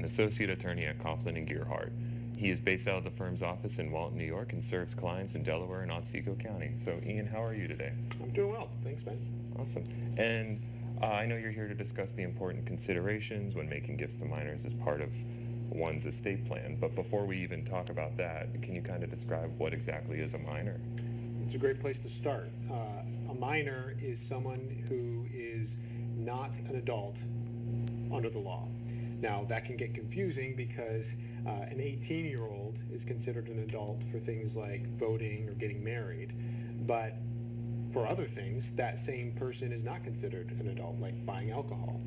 associate attorney at Coughlin and Gearhart. He is based out of the firm's office in Walton, New York, and serves clients in Delaware and Otsego County. So, Ian, how are you today? I'm doing well. Thanks, Ben. Awesome. And I know you're here to discuss the important considerations when making gifts to minors as part of one's estate plan. But before we even talk about that, can you kind of describe what exactly is a minor? It's a great place to start. A minor is someone who is not an adult under the law. Now, that can get confusing because an 18-year-old is considered an adult for things like voting or getting married, but for other things, that same person is not considered an adult, like buying alcohol.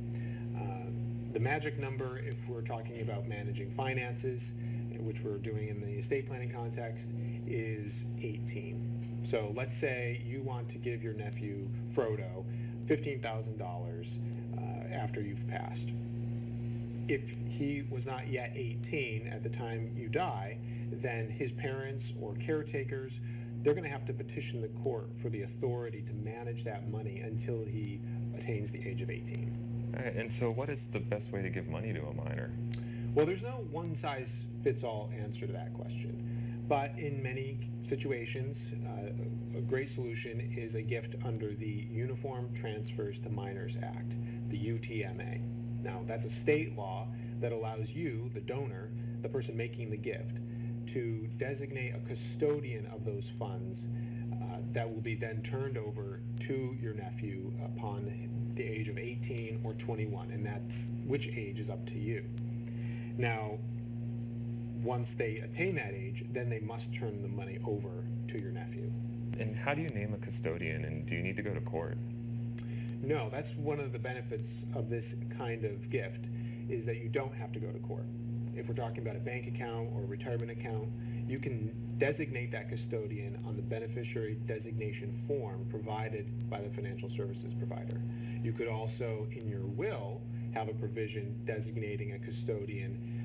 The magic number, if we're talking about managing finances, which we're doing in the estate planning context, is 18. So let's say you want to give your nephew, Frodo, $15,000 after you've passed. If he was not yet 18 at the time you die, then his parents or caretakers, they're going to have to petition the court for the authority to manage that money until he attains the age of 18. All right, and so what is the best way to give money to a minor? Well, there's no one-size-fits-all answer to that question. But in many situations, a great solution is a gift under the Uniform Transfers to Minors Act, the UTMA. Now, that's a state law that allows you, the donor, the person making the gift, to designate a custodian of those funds that will be then turned over to your nephew upon the age of 18 or 21, and that's which age is up to you. Now, once they attain that age, then they must turn the money over to your nephew. And how do you name a custodian, and do you need to go to court? No, that's one of the benefits of this kind of gift, is that you don't have to go to court. If we're talking about a bank account or a retirement account, you can designate that custodian on the beneficiary designation form provided by the financial services provider. You could also, in your will, have a provision designating a custodian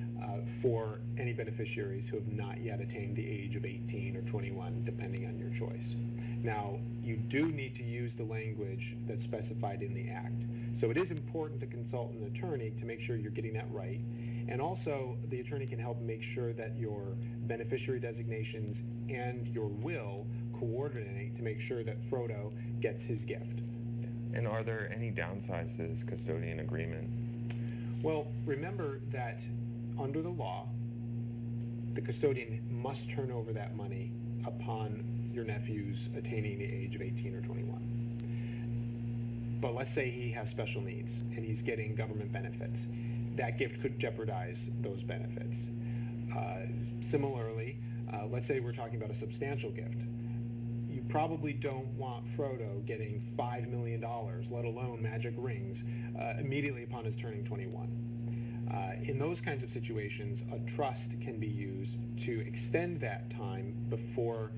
for any beneficiaries who have not yet attained the age of 18 or 21, depending on your choice. Now, you do need to use the language that's specified in the Act. So it is important to consult an attorney to make sure you're getting that right. And also, the attorney can help make sure that your beneficiary designations and your will coordinate to make sure that Frodo gets his gift. And are there any downsides to this custodian agreement? Well, remember that under the law, the custodian must turn over that money upon your nephew's attaining the age of 18 or 21. But let's say he has special needs and he's getting government benefits. That gift could jeopardize those benefits. Similarly, let's say we're talking about a substantial gift. You probably don't want Frodo getting $5 million, let alone magic rings, immediately upon his turning 21. In those kinds of situations, a trust can be used to extend that time before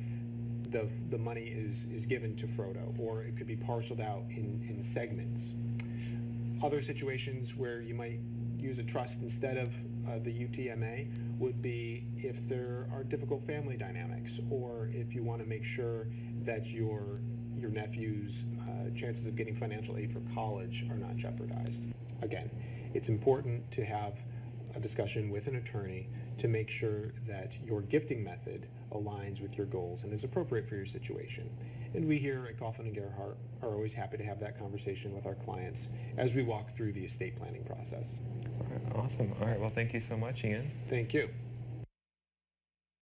the money is given to Frodo, or it could be parceled out in segments. Other situations where you might use a trust instead of the UTMA would be if there are difficult family dynamics, or if you want to make sure that your nephew's chances of getting financial aid for college are not jeopardized. Again, it's important to have a discussion with an attorney to make sure that your gifting method aligns with your goals and is appropriate for your situation. And we here at Coughlin and Gearhart are always happy to have that conversation with our clients as we walk through the estate planning process. All right, awesome. All right, well, thank you so much, Ian. Thank you.